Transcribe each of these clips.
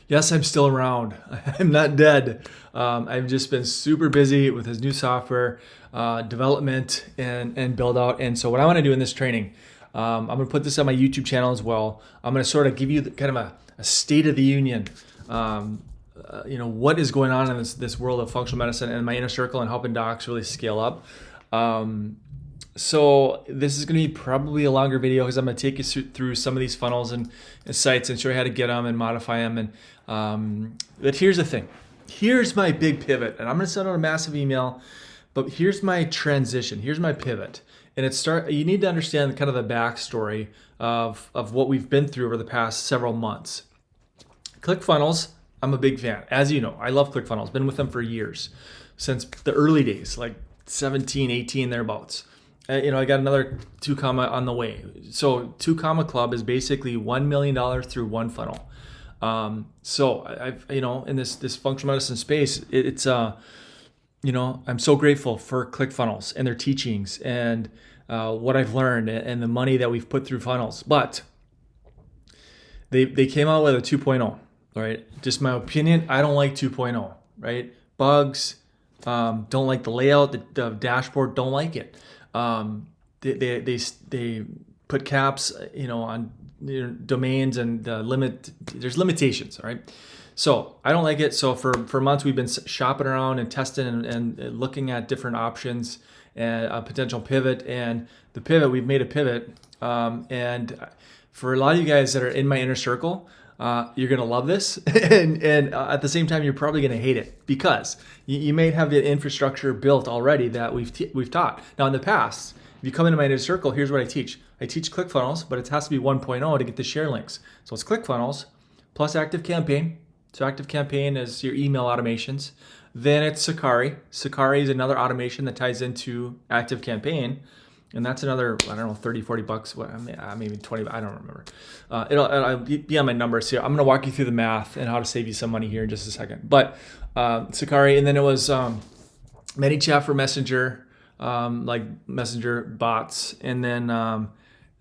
Yes, I'm still around. I'm not dead. I've just been super busy with his new software development and build out. And so, what I want to do in this training, I'm going to put this on my YouTube channel as well. I'm going to sort of give you kind of a state of the union. What is going on in this world of functional medicine and my inner circle and helping docs really scale up. So this is going to be probably a longer video because I'm going to take you through some of these funnels and sites and show you how to get them and modify them. But here's the thing. Here's my big pivot, and I'm going to send out a massive email. But here's my transition. Here's my pivot, and you need to understand kind of the backstory of what we've been through over the past several months. ClickFunnels, I'm a big fan. As you know, I love ClickFunnels. Been with them for years, since the early days, like 17, 18, thereabouts. I got another 2 comma on the way. So 2 comma club is basically $1 million through one funnel. So I've, in this functional medicine space, I'm so grateful for ClickFunnels and their teachings and what I've learned and the money that we've put through funnels. But they came out with a 2.0, right? Just my opinion, I don't like 2.0, right? Bugs, don't like the layout, the dashboard, don't like it. They put caps, on domains and there's limitations, all right? So I don't like it. So for months we've been shopping around and testing and looking at different options and a potential pivot. And the pivot, we've made a pivot. And for a lot of you guys that are in my inner circle, you're going to love this. and at the same time, you're probably going to hate it because you may have the infrastructure built already that we've taught. Now, in the past, if you come into my inner circle, here's what I teach. I teach ClickFunnels, but it has to be 1.0 to get the share links. So it's ClickFunnels plus ActiveCampaign. So ActiveCampaign is your email automations. Then it's Sakari. Sakari is another automation that ties into ActiveCampaign. And that's another, I don't know, 30, 40 bucks, maybe 20, I don't remember. It'll be on my numbers here. I'm going to walk you through the math and how to save you some money here in just a second. But Sakari, and then it was ManyChat for Messenger, like Messenger bots, and then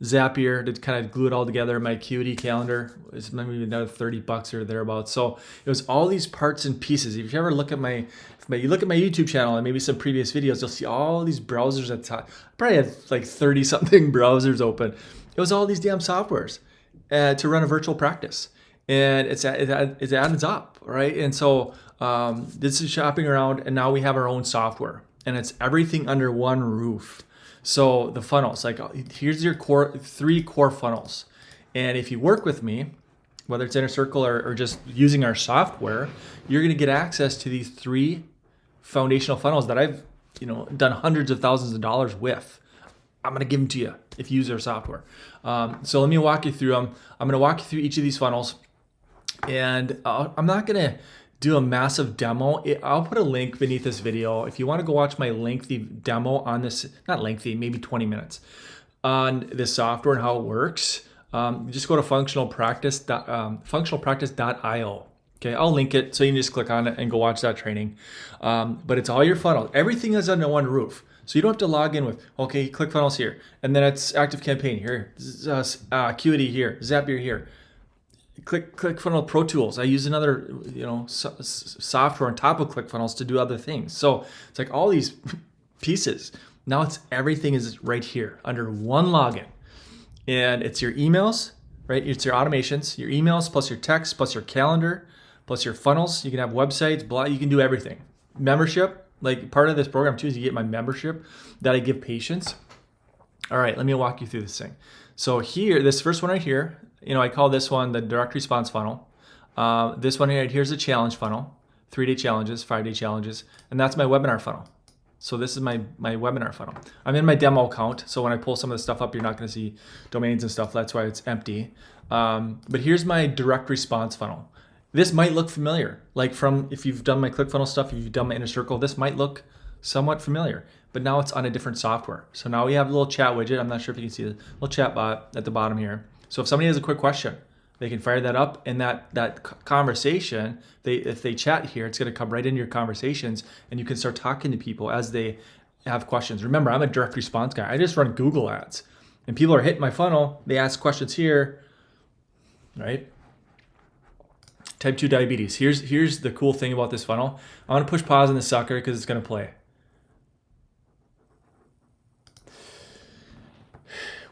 Zapier to kind of glue it all together. My Acuity calendar is maybe another 30 bucks or thereabouts. So it was all these parts and pieces. If you ever look at my YouTube channel and maybe some previous videos, you'll see all these browsers at the top. I probably had like 30 something browsers open. It was all these damn softwares to run a virtual practice. And it adds up, right? And so this is shopping around, and now we have our own software, and it's everything under one roof. So the funnels, like here's your 3 core funnels. And if you work with me, whether it's Inner Circle or just using our software, you're going to get access to these 3 foundational funnels that I've, done hundreds of thousands of dollars with. I'm going to give them to you if you use our software. So let me walk you through them. I'm going to walk you through each of these funnels, and I'm not going to do a massive demo. I'll put a link beneath this video if you want to go watch my lengthy demo on this, not lengthy, maybe 20 minutes on this software and how it works. Just go to functionalpractice.io. Okay, I'll link it so you can just click on it and go watch that training. But it's all your funnels. Everything is under one roof. So you don't have to log in with, okay, ClickFunnels here, and then it's ActiveCampaign here, Acuity here, Zapier here. ClickFunnels Pro Tools. I use another, software on top of ClickFunnels to do other things. So it's like all these pieces. Now everything is right here under one login, and it's your emails, right? It's your automations, your emails plus your text plus your calendar plus your funnels. You can have websites, blog. You can do everything. Membership, like part of this program too, is you get my membership that I give patients. All right, let me walk you through this thing. So here, this first one right here. I call this one the direct response funnel. This one here, here's a challenge funnel, 3-day challenges, 5-day challenges, and that's my webinar funnel. So this is my webinar funnel. I'm in my demo account, so when I pull some of the stuff up, you're not going to see domains and stuff. That's why it's empty. But here's my direct response funnel. This might look familiar, like if you've done my ClickFunnels stuff, if you've done my Inner Circle, this might look somewhat familiar, but now it's on a different software. So now we have a little chat widget. I'm not sure if you can see the little chat bot at the bottom here. So if somebody has a quick question, they can fire that up, and that conversation, if they chat here, it's going to come right into your conversations, and you can start talking to people as they have questions. Remember, I'm a direct response guy. I just run Google ads, and people are hitting my funnel. They ask questions here, right? Type 2 diabetes. Here's the cool thing about this funnel. I'm going to push pause on the sucker because it's going to play.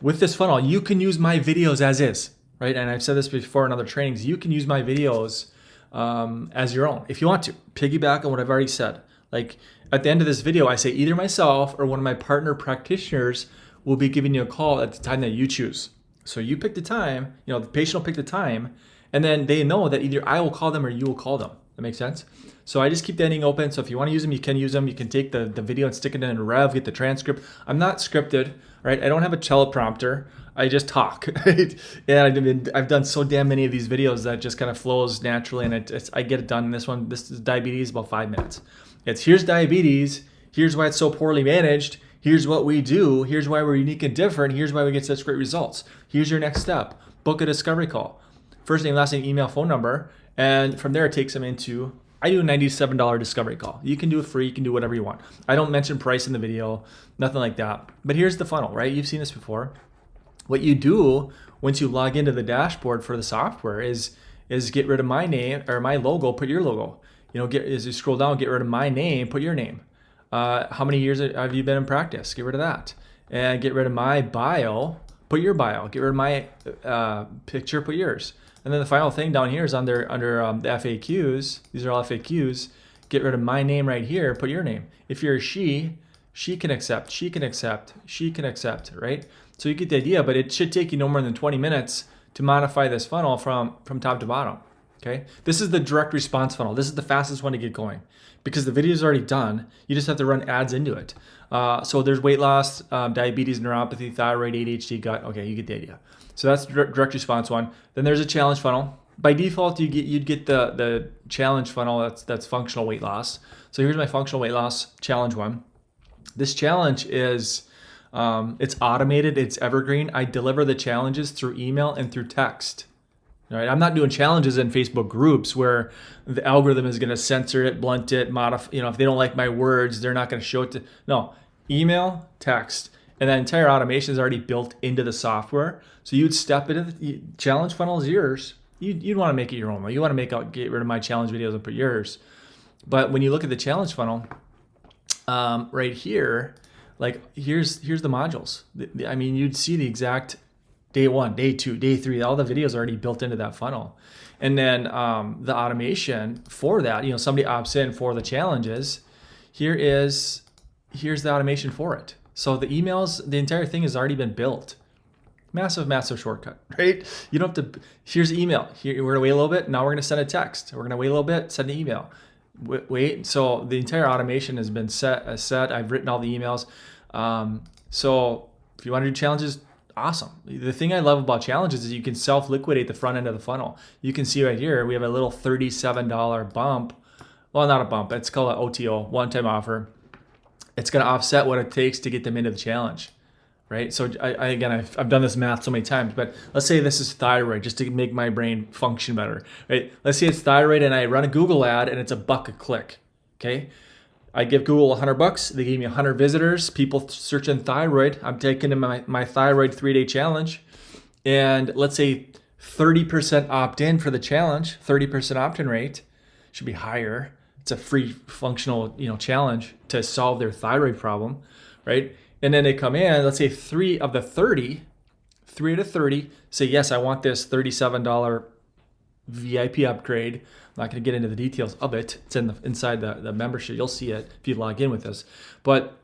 With this funnel, you can use my videos as is, right? And I've said this before in other trainings. You can use my videos as your own if you want to. Piggyback on what I've already said. Like at the end of this video, I say either myself or one of my partner practitioners will be giving you a call at the time that you choose. So you pick the time, the patient will pick the time, and then they know that either I will call them or you will call them. That makes sense? So I just keep the ending open. So if you want to use them, you can use them. You can take the video and stick it in a rev, get the transcript. I'm not scripted, right? I don't have a teleprompter. I just talk. Right? And I've done so damn many of these videos that just kind of flows naturally, and I get it done. In this one, this is diabetes, about 5 minutes. It's here's diabetes. Here's why it's so poorly managed. Here's what we do. Here's why we're unique and different. Here's why we get such great results. Here's your next step. Book a discovery call. First name, last name, email, phone number. And from there, it takes them into, I do a $97 discovery call. You can do it free. You can do whatever you want. I don't mention price in the video, nothing like that. But here's the funnel, right? You've seen this before. What you do once you log into the dashboard for the software is get rid of my name or my logo, put your logo. As you scroll down, get rid of my name, put your name. How many years have you been in practice? Get rid of that. And get rid of my bio, put your bio. Get rid of my picture, put yours. And then the final thing down here is under the FAQs. These are all FAQs. Get rid of my name right here, put your name. If you're a she can accept, she can accept, she can accept, right? So you get the idea, but it should take you no more than 20 minutes to modify this funnel from top to bottom. Okay, this is the direct response funnel. This is the fastest one to get going because the video is already done. You just have to run ads into it. So there's weight loss, diabetes, neuropathy, thyroid, ADHD, gut. Okay, you get the idea. So that's direct response one. Then there's a challenge funnel. By default, you'd get the challenge funnel. That's functional weight loss. So here's my functional weight loss challenge one. This challenge is it's automated. It's evergreen. I deliver the challenges through email and through text. All right, I'm not doing challenges in Facebook groups where the algorithm is going to censor it, blunt it, modify. If they don't like my words, they're not going to show it to. No, email, text, and that entire automation is already built into the software. So you'd step into the challenge funnel is yours. You'd want to make it your own. You want to get rid of my challenge videos and put yours. But when you look at the challenge funnel, right here, like here's the modules. You'd see the exact. Day 1, day 2, day 3, all the videos are already built into that funnel. And then the automation for that, somebody opts in for the challenges. Here's the automation for it. So the emails, the entire thing has already been built. Massive, massive shortcut, right? You don't have to, here's email. Here, we're gonna wait a little bit. Now we're gonna send a text. We're gonna wait a little bit, send an email. Wait, so the entire automation has been set. I've written all the emails. So if you want to do challenges, awesome. The thing I love about challenges is you can self-liquidate the front end of the funnel. You can see right here, we have a little $37 bump. Well, not a bump. It's called an OTO, one-time offer. It's going to offset what it takes to get them into the challenge, right? So I've done this math so many times, but let's say this is thyroid, just to make my brain function better, right? Let's say it's thyroid and I run a Google ad and it's $1 a click, okay? I give Google $100. They gave me 100 visitors. People searching thyroid. I'm taking my thyroid 3-day challenge, and let's say 30% opt in for the challenge. 30% opt-in rate should be higher. It's a free functional challenge to solve their thyroid problem, right? And then they come in. Let's say 3 out of 30 say yes, I want this $37 VIP upgrade. I'm not going to get into the details of it. It's inside the membership. You'll see it if you log in with this. But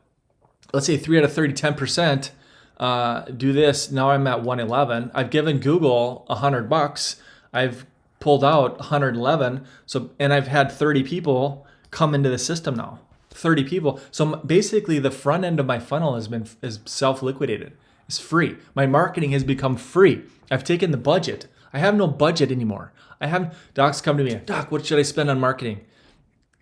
let's say 3 out of 30, 10% do this. Now I'm at 111. I've given Google $100. I've pulled out 111. And I've had 30 people come into the system now. 30 people. So basically, the front end of my funnel is self-liquidated. It's free. My marketing has become free. I've taken the budget. I have no budget anymore. I have docs come to me, Doc, what should I spend on marketing?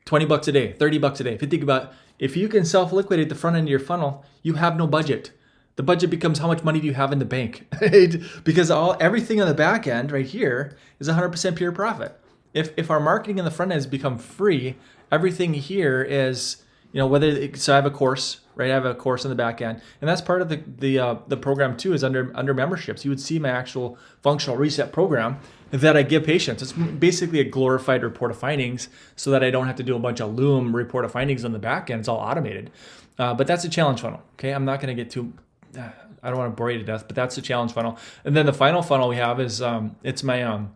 $20 a day, $30 a day. If you think about, if you can self-liquidate the front end of your funnel, you have no budget. The budget becomes how much money do you have in the bank, right? Because everything on the back end right here is 100% pure profit. If our marketing in the front end has become free, everything here is, so I have a course, right? I have a course on the back end, and that's part of the program too. Is under memberships. You would see my actual functional reset program, that I give patients. It's basically a glorified report of findings so that I don't have to do a bunch of Loom report of findings on the back end. It's all automated. But that's a challenge funnel. Okay. I'm not going to get too, I don't want to bore you to death, but that's the challenge funnel. And then the final funnel we have is, it's my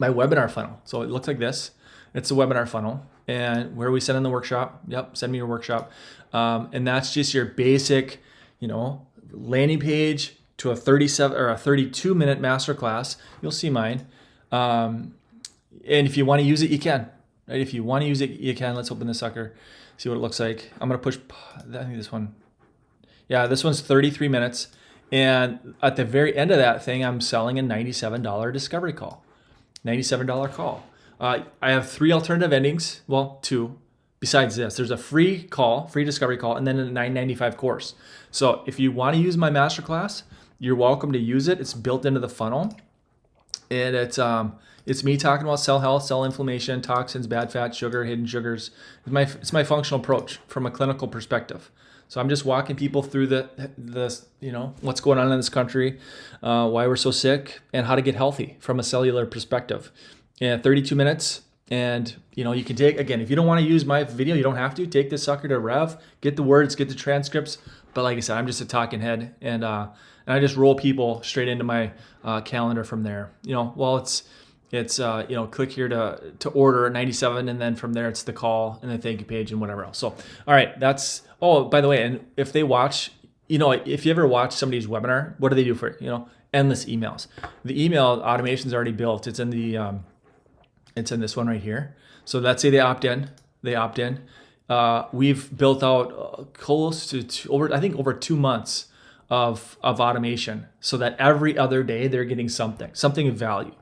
webinar funnel. So it looks like this. It's a webinar funnel, and where we send in the workshop. Yep. Send me your workshop. And that's just your basic, landing page to a 37 or a 32-minute masterclass. You'll see mine. And if you want to use it, you can. Right? If you want to use it, you can. Let's open this sucker, see what it looks like. I'm going to push, I think this one. Yeah, this one's 33 minutes. And at the very end of that thing, I'm selling a $97 discovery call. $97 call. I have 3 alternative endings. Well, 2. Besides this, there's a free discovery call, and then a $9.95 course. So if you want to use my masterclass, you're welcome to use it. It's built into the funnel, and it's me talking about cell health, cell inflammation, toxins, bad fat, sugar, hidden sugars. It's my functional approach from a clinical perspective. So I'm just walking people through the what's going on in this country, why we're so sick, and how to get healthy from a cellular perspective. And 32 minutes. And you can take, again, if you don't want to use my video, you don't have to. Take this sucker to Rev, get the words, get the transcripts. But like I said, I'm just a talking head, and I just roll people straight into my calendar from there. It's click here to order 97, and then from there it's the call and the thank you page and whatever else. So all right, that's, oh, by the way, and if they watch, if you ever watch somebody's webinar, what do they do for it? Endless emails. The email automation is already built. It's in this one right here. So let's say they opt in. We've built out close to over 2 months of automation, so that every other day they're getting something of value.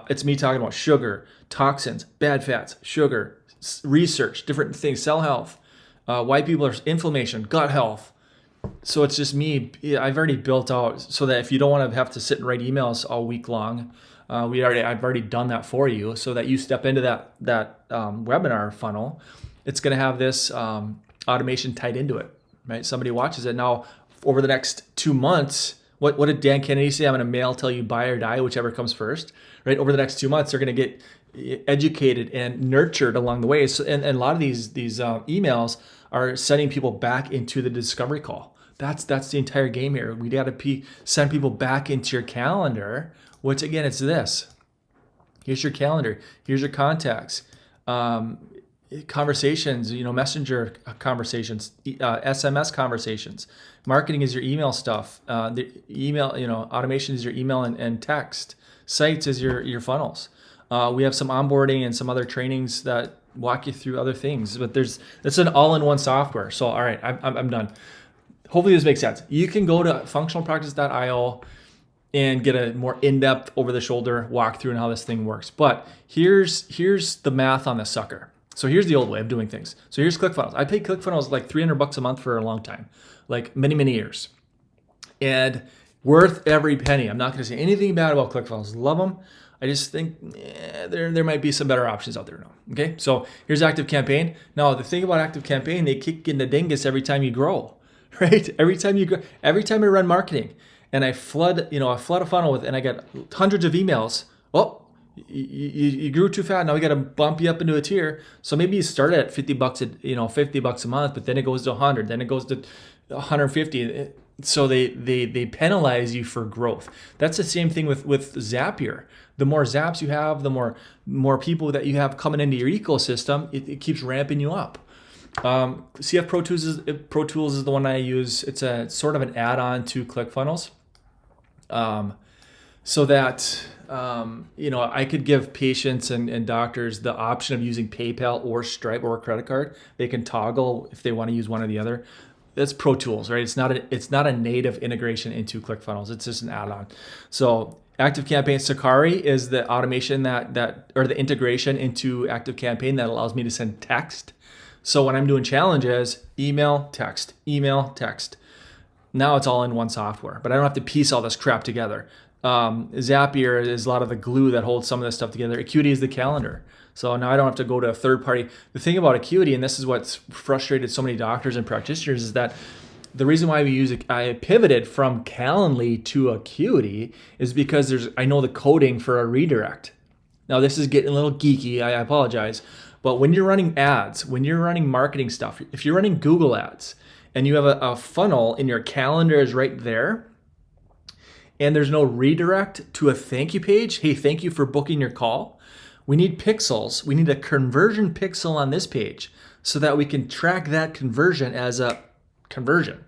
It's me talking about sugar, toxins, bad fats, sugar, research, different things, cell health, why people are inflammation, gut health. So it's just me. I've already built out so that if you don't want to have to sit and write emails all week long, I've already done that for you, so that you step into that webinar funnel. It's going to have this automation tied into it, right? Somebody watches it. Now, over the next 2 months, what did Dan Kennedy say? I'm going to mail till you buy or die, whichever comes first, right? Over the next 2 months, they're going to get educated and nurtured along the way. So, and a lot of these emails are sending people back into the discovery call. That's the entire game here. We got to send people back into your calendar, which again, it's this. Here's your calendar. Here's your contacts, conversations, messenger conversations, SMS conversations. Marketing is your email stuff. The email, automation is your email and text. Sites is your funnels. We have some onboarding and some other trainings that walk you through other things, but it's an all-in-one software. So, all right, I'm done. Hopefully this makes sense. You can go to functionalpractice.io and get a more in-depth, over-the-shoulder walkthrough on how this thing works. But here's the math on this sucker. So here's the old way of doing things. So here's ClickFunnels. I paid ClickFunnels like $300 a month for a long time, like many, many years. And worth every penny. I'm not going to say anything bad about ClickFunnels. Love them. I just think there might be some better options out there now. Okay, so here's ActiveCampaign. Now the thing about ActiveCampaign, they kick in the dingus every time you grow, right? Every time I run marketing and I flood a funnel with, and I get hundreds of emails. Oh, you grew too fast. Now we got to bump you up into a tier. So maybe you start at $50 $50 a month, but then it goes to 100, then it goes to 150. So they penalize you for growth. That's the same thing with Zapier. The more zaps you have, the more people that you have coming into your ecosystem, it keeps ramping you up. CF Pro Tools is the one I use. It's a sort of an add-on to ClickFunnels, so that I could give patients and doctors the option of using PayPal or Stripe or a credit card. They can toggle if they want to use one or the other. That's Pro Tools, right? It's not a native integration into ClickFunnels. It's just an add-on. So ActiveCampaign Sakari is the automation or the integration into ActiveCampaign that allows me to send text. So when I'm doing challenges, email, text. Now it's all in one software, but I don't have to piece all this crap together. Zapier is a lot of the glue that holds some of this stuff together. Acuity is the calendar. So now I don't have to go to a third party. The thing about Acuity, and this is what's frustrated so many doctors and practitioners, is that the reason why I pivoted from Calendly to Acuity is because I know the coding for a redirect. Now this is getting a little geeky, I apologize, but when you're running ads, when you're running marketing stuff, if you're running Google ads and you have a funnel and your calendar is right there and there's no redirect to a thank you page, hey, thank you for booking your call, we need pixels. We need a conversion pixel on this page so that we can track that conversion as a conversion.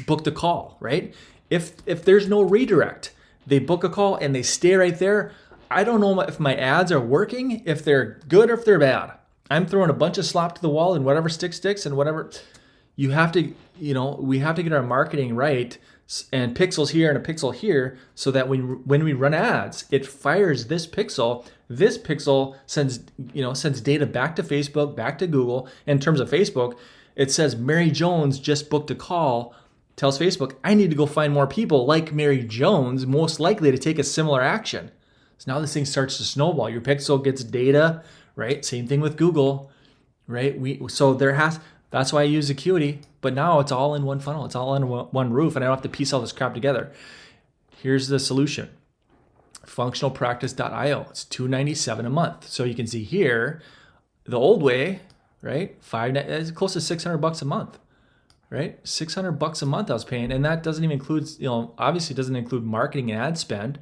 Book the call, right? If there's no redirect, they book a call and they stay right there. I don't know if my ads are working, if they're good or if they're bad. I'm throwing a bunch of slop to the wall and whatever sticks and whatever. You have to, we have to get our marketing right and pixels here and a pixel here so that when we run ads, it fires this pixel. This pixel sends data back to Facebook, back to Google. In terms of Facebook, it says Mary Jones just booked a call, tells Facebook, I need to go find more people like Mary Jones, most likely to take a similar action. So now this thing starts to snowball. Your pixel gets data, right? Same thing with Google, right? That's why I use Acuity, but now it's all in one funnel. It's all in one roof, and I don't have to piece all this crap together. Here's the solution. Functionalpractice.io. It's $297 a month. So you can see here, the old way, right? It's close to $600 a month, right? $600 a month I was paying, and that doesn't even include, obviously doesn't include marketing and ad spend.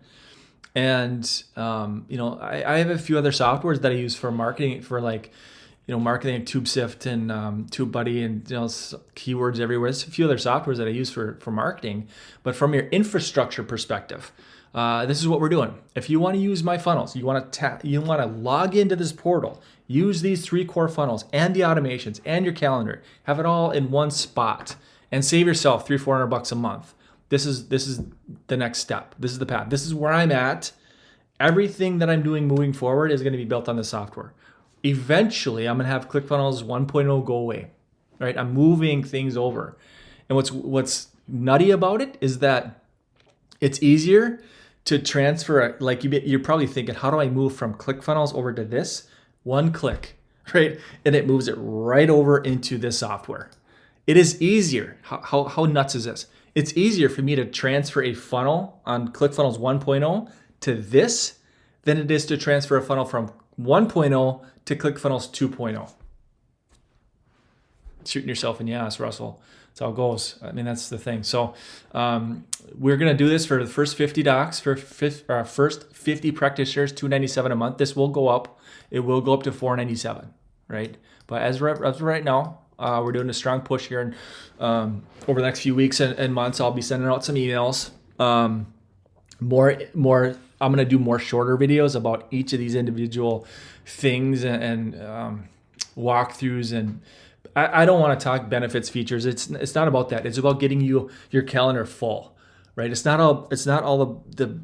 And I have a few other softwares that I use for marketing, for marketing like TubeSift and TubeBuddy and keywords everywhere. There's a few other softwares that I use for marketing. But from your infrastructure perspective, this is what we're doing. If you want to use my funnels, you want to log into this portal, use these 3 core funnels and the automations and your calendar, have it all in one spot, and save yourself $300-400 a month. This is the next step. This is the path. This is where I'm at. Everything that I'm doing moving forward is going to be built on this software. Eventually, I'm going to have ClickFunnels 1.0 go away, right? I'm moving things over. And what's nutty about it is that it's easier to transfer, you're probably thinking, how do I move from ClickFunnels over to this? One click, right? And it moves it right over into this software. It is easier. How nuts is this? It's easier for me to transfer a funnel on ClickFunnels 1.0 to this than it is to transfer a funnel from 1.0 to ClickFunnels 2.0. Shooting yourself in the ass, Russell. That's how it goes. I mean, that's the thing. So we're going to do this for the first 50 docs, first 50 practitioners, $297 a month. This will go up. It will go up to $497, right? But as of right now, we're doing a strong push here. And over the next few weeks and months, I'll be sending out some emails. More. I'm going to do more shorter videos about each of these individual things and walkthroughs. And I don't want to talk benefits, features. It's not about that. It's about getting your calendar full, right? It's not all the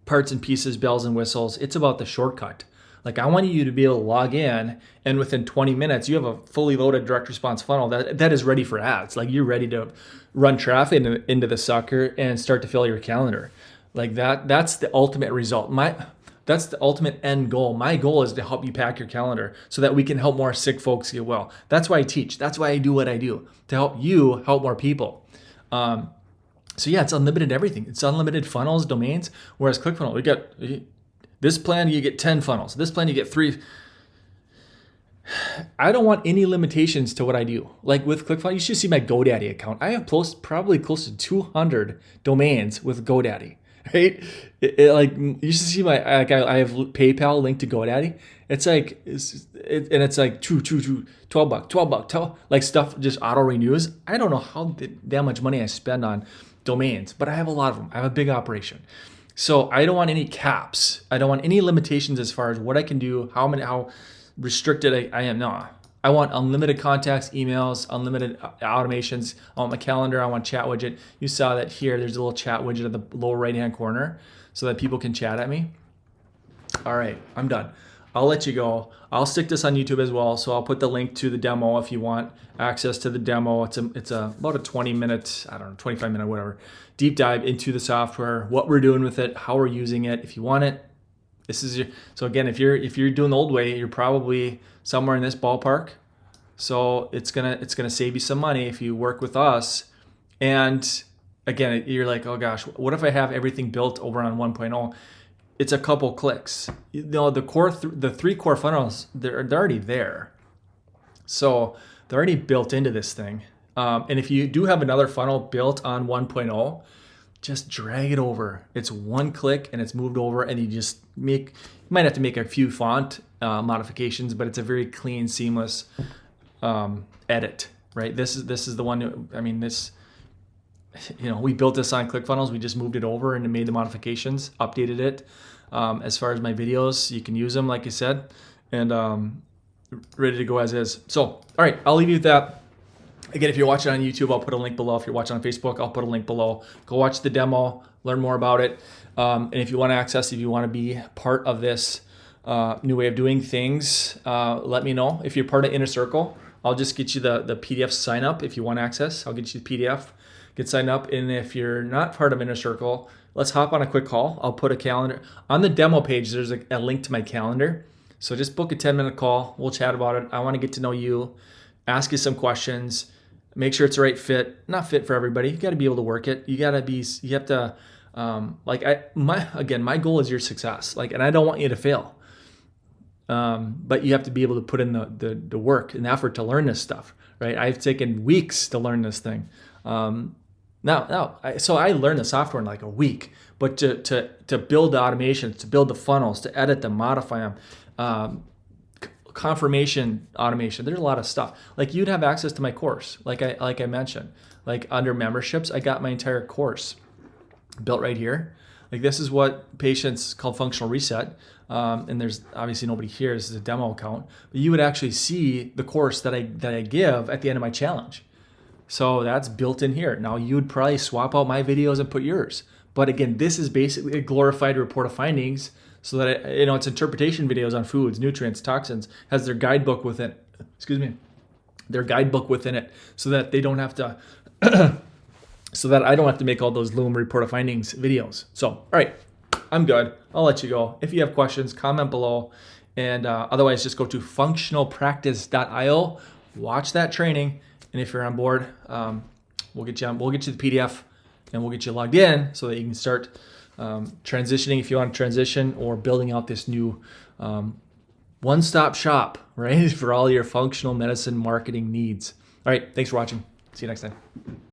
parts and pieces, bells and whistles. It's about the shortcut. Like, I want you to be able to log in, and within 20 minutes, you have a fully loaded direct response funnel that is ready for ads. Like, you're ready to run traffic into the sucker and start to fill your calendar. Like that's the ultimate result. That's the ultimate end goal. My goal is to help you pack your calendar so that we can help more sick folks get well. That's why I teach. That's why I do what I do, to help you help more people. So yeah, it's unlimited everything. It's unlimited funnels, domains. Whereas ClickFunnels, we got this plan, you get 10 funnels. This plan, you get 3. I don't want any limitations to what I do. Like with ClickFunnels, you should see my GoDaddy account. I have probably close to 200 domains with GoDaddy. Right? You should see I have PayPal linked to GoDaddy. It's like, it's like $12, like stuff just auto renews. I don't know how that much money I spend on domains, but I have a lot of them. I have a big operation. So I don't want any caps. I don't want any limitations as far as what I can do, how restricted I am. No, I want unlimited contacts, emails, unlimited automations. I want my calendar. I want chat widget. You saw that here. There's a little chat widget at the lower right-hand corner so that people can chat at me. All right, I'm done. I'll let you go. I'll stick this on YouTube as well. So I'll put the link to the demo if you want access to the demo. It's about a 20-minute, 25-minute, whatever, deep dive into the software, what we're doing with it, how we're using it. If you want it, this is so again, if you're doing the old way, you're probably somewhere in this ballpark. So it's gonna save you some money if you work with us And again, you're like, oh gosh, what if I have everything built over on 1.0? It's a couple clicks. You know, the 3 core funnels, they're already there. So they're already built into this thing. And if you do have another funnel built on 1.0, just drag it over. It's one click and it's moved over, and you might have to make a few font modifications, but it's a very clean, seamless edit, right? This is the one. I mean, we built this on ClickFunnels. We just moved it over and made the modifications, updated it. As far as my videos, you can use them, like I said, and ready to go as is. So, all right, I'll leave you with that. Again, if you're watching on YouTube, I'll put a link below. If you're watching on Facebook, I'll put a link below. Go watch the demo, learn more about it. And if you want to if you want to be part of this new way of doing things, let me know. If you're part of Inner Circle, I'll just get you the PDF sign up. If you want access, I'll get you the PDF, get signed up. And if you're not part of Inner Circle, let's hop on a quick call. I'll put a calendar on the demo page. There's a link to my calendar. So just book a 10-minute call. We'll chat about it. I want to get to know you, ask you some questions. Make sure it's the right fit. Not fit for everybody. You got to be able to work it. You have to, my goal is your success. And I don't want you to fail. But you have to be able to put in the work and effort to learn this stuff, right? I've taken weeks to learn this thing. So I learned the software in like a week, but to build the automations, to build the funnels, to edit them, modify them, confirmation automation. There's a lot of stuff. Like you'd have access to my course, like I mentioned, like under memberships, I got my entire course built right here. Like this is what patients call functional reset. And there's obviously nobody here. This is a demo account, but you would actually see the course that I give at the end of my challenge. So that's built in here. Now you'd probably swap out my videos and put yours. But again, this is basically a glorified report of findings, so that it's interpretation videos on foods, nutrients, toxins, has their guidebook within it, so that they don't have to, so that I don't have to make all those Loom report of findings videos. So, all right, I'm good. I'll let you go. If you have questions, comment below, and otherwise just go to functionalpractice.io, watch that training, and if you're on board, we'll get you the PDF, and we'll get you logged in so that you can start transitioning if you want to transition, or building out this new one-stop shop, right, for all your functional medicine marketing needs. All right, thanks for watching. See you next time.